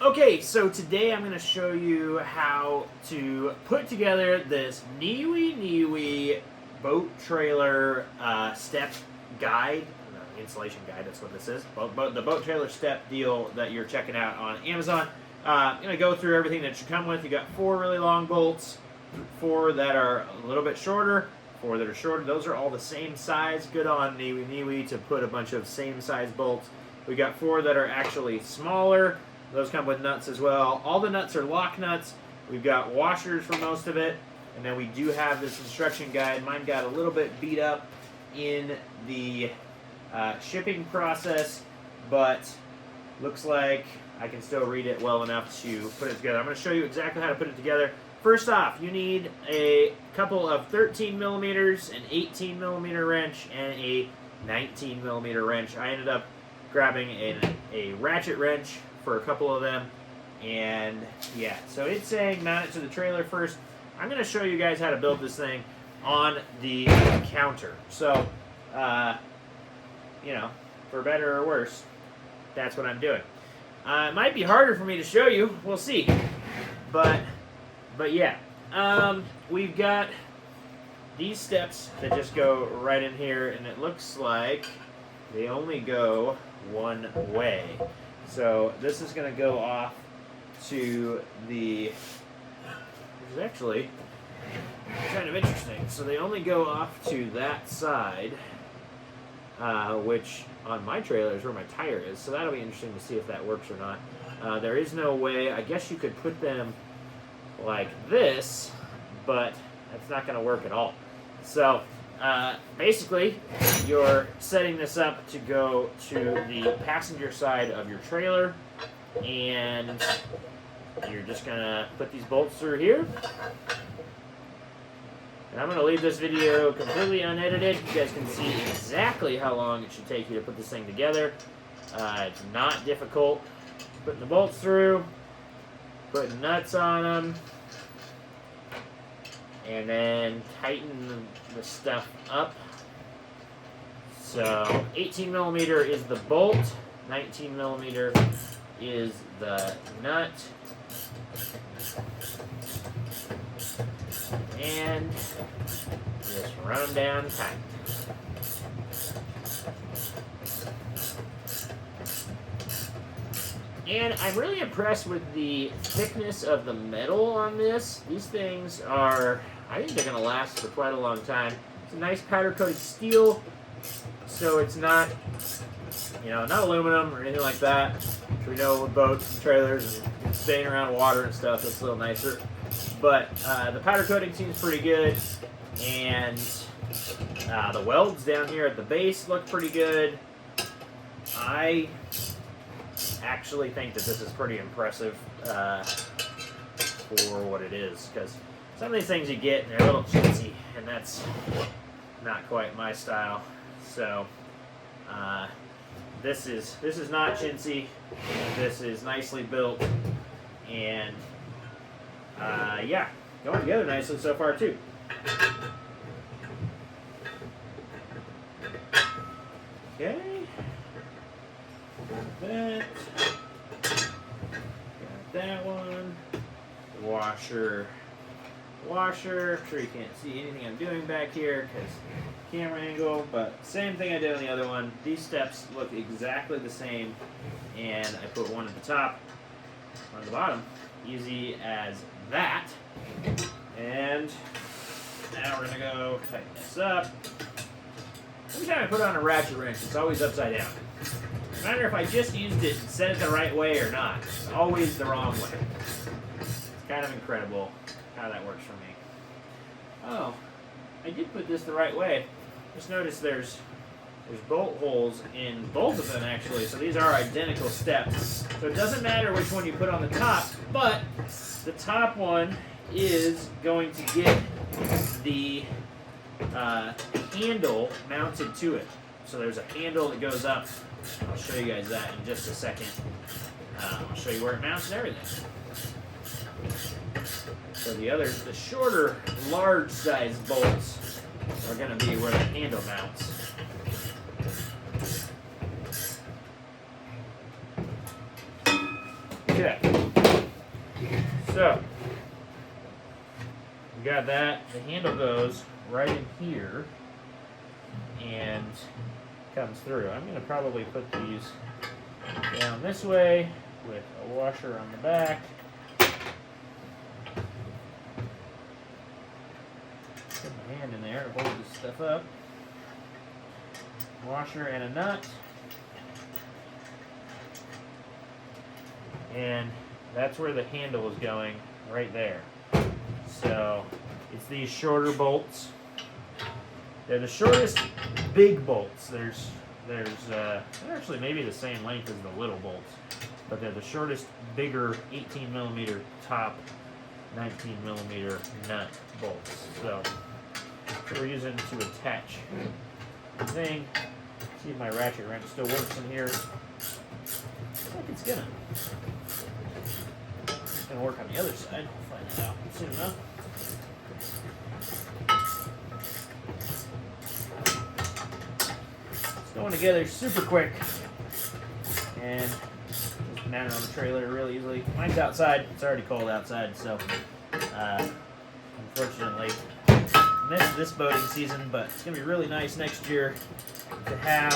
Okay, so today I'm going to show you how to put together this NiwNiw boat trailer step guide, installation guide, that's what this is, the boat trailer step deal that you're checking out on Amazon. I'm going to go through everything that should come with. You got 4 really long bolts, 4 that are a little bit shorter, 4 that are shorter. Those are all the same size, good on NiwNiw to put a bunch of same size bolts. We got 4 that are actually smaller. Those come with nuts as well. All the nuts are lock nuts. We've got washers for most of it. And then we do have this instruction guide. Mine got a little bit beat up in the shipping process, but looks like I can still read it well enough to put it together. I'm going to show you exactly how to put it together. First off, you need a couple of 13 millimeters, an 18 millimeter wrench, and a 19 millimeter wrench. I ended up grabbing a ratchet wrench for a couple of them, and yeah, so it's saying mount it to the trailer first. I'm going to show you guys how to build this thing on the counter. So, you know, for better or worse, that's what I'm doing. It might be harder for me to show you. We'll see. But yeah, we've got these steps that just go right in here, and it looks like they only go one way. So this is going to go off to the, which is actually kind of interesting. So they only go off to that side, which on my trailer is where my tire is. So that'll be interesting to see if that works or not. There is no way, I guess you could put them like this, but that's not going to work at all. So basically, you're setting this up to go to the passenger side of your trailer, and you're just going to put these bolts through here. And I'm going to leave this video completely unedited. You guys can see exactly how long it should take you to put this thing together. It's not difficult. Putting the bolts through, putting nuts on them, and then tighten the stuff up. So 18 millimeter is the bolt, 19 millimeter is the nut, and just run them down tight. And I'm really impressed with the thickness of the metal on this. These things are, I think they're going to last for quite a long time. It's a nice powder-coated steel, so it's not, you know, not aluminum or anything like that. Which we know with boats and trailers and staying around water and stuff, it's a little nicer. But the powder coating seems pretty good, and the welds down here at the base look pretty good. I actually think that this is pretty impressive for what it is, because some of these things you get and they're a little chintzy, and that's not quite my style. So this is not chintzy. This is nicely built, and yeah, going together nicely so far too. Okay. That. Got that one. Washer. I'm sure you can't see anything I'm doing back here because camera angle, but same thing I did on the other one. These steps look exactly the same, and I put one at the top, one at the bottom. Easy as that. And now we're gonna go tighten this up. Every time I put on a ratchet wrench, it's always upside down. No matter if I just used it and set it the right way or not, it's always the wrong way. It's kind of incredible how that works for me. Oh, I did put this the right way. Just notice there's bolt holes in both of them actually, so these are identical steps. So it doesn't matter which one you put on the top, but the top one is going to get the handle mounted to it. So there's a handle that goes up. I'll show you guys that in just a second. I'll show you where it mounts and everything. So the shorter, large size bolts are going to be where the handle mounts. Okay. So, we got that. The handle goes right in here and comes through. I'm going to probably put these down this way with a washer on the back. Put my hand in there to hold this stuff up. Washer and a nut. And that's where the handle is going, right there. So it's these shorter bolts. They're the shortest big bolts. They're actually maybe the same length as the little bolts, but they're the shortest, bigger 18 millimeter top, 19 millimeter nut bolts. So we're using to attach the thing. See if my ratchet wrench still works in here. Looks like it's gonna. It's gonna work on the other side. We'll find that out soon enough. It's going together super quick and just mounted on the trailer really easily. Mine's outside. It's already cold outside, so unfortunately missed this boating season, but it's gonna be really nice next year to have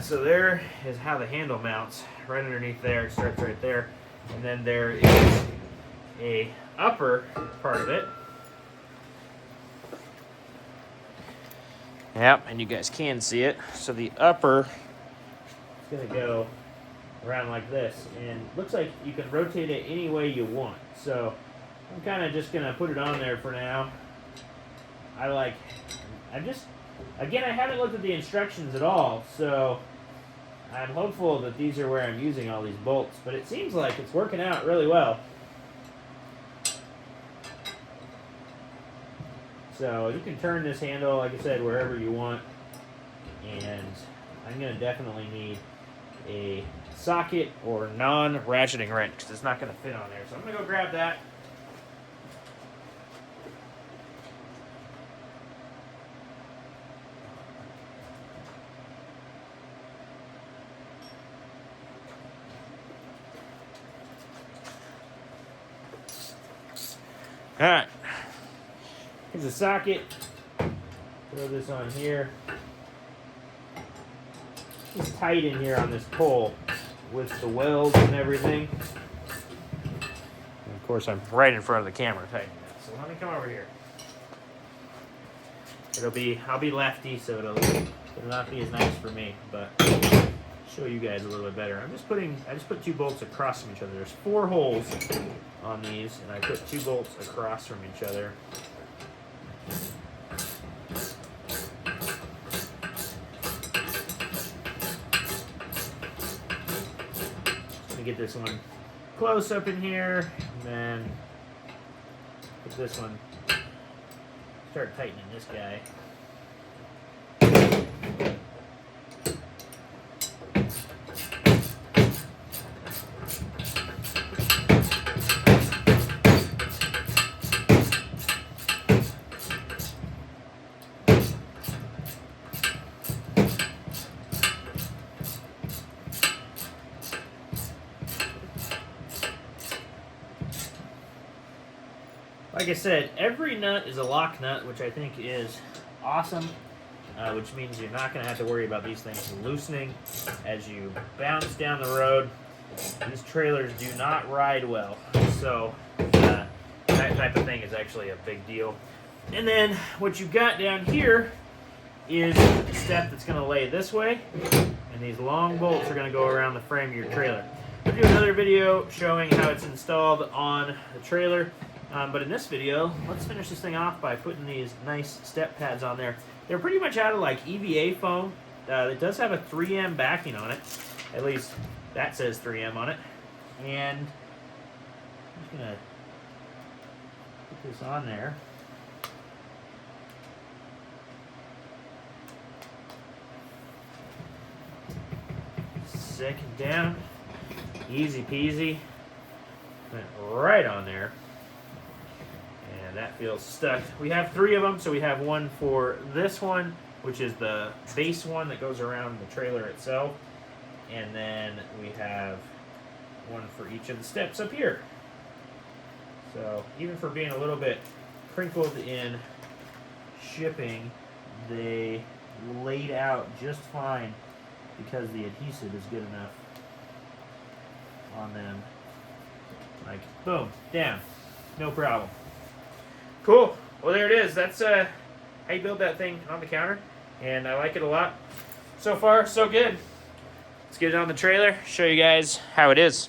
so there is how the handle mounts, right underneath there. It starts right there, and then there is a upper part of it. Yep, and you guys can see it. So the upper is going to go around like this, and looks like you can rotate it any way you want. So I'm kind of just going to put it on there for now. Again, I haven't looked at the instructions at all, so I'm hopeful that these are where I'm using all these bolts, but it seems like it's working out really well. So you can turn this handle, like I said, wherever you want, and I'm going to definitely need a socket or non-ratcheting wrench because it's not going to fit on there. So I'm going to go grab that. Alright, here's a socket. Throw this on here. It's tight in here on this pole with the welds and everything. And of course, I'm right in front of the camera tightening it. So let me come over here. I'll be lefty, so it'll not be as nice for me, but show you guys a little bit better. I just put two bolts across from each other. There's 4 holes on these, and I put 2 bolts across from each other. Just gonna get this one close up in here, and then put this one, start tightening this guy. Like I said, every nut is a lock nut, which I think is awesome, which means you're not going to have to worry about these things loosening as you bounce down the road. These trailers do not ride well, so that type of thing is actually a big deal. And then what you've got down here is a step that's going to lay this way, and these long bolts are going to go around the frame of your trailer. I'll do another video showing how it's installed on the trailer. But in this video, let's finish this thing off by putting these nice step pads on there. They're pretty much out of like EVA foam. It does have a 3M backing on it. At least that says 3M on it. And I'm just going to put this on there. second down. Easy peasy. Went right on there. And that feels stuck. We have 3 of them, so we have one for this one, which is the base one that goes around the trailer itself. And then we have one for each of the steps up here. So even for being a little bit crinkled in shipping, they laid out just fine because the adhesive is good enough on them. Like, boom, down, no problem. Cool. Well, there it is. That's how you build that thing on the counter, and I like it a lot. So far, so good. Let's get it on the trailer, show you guys how it is.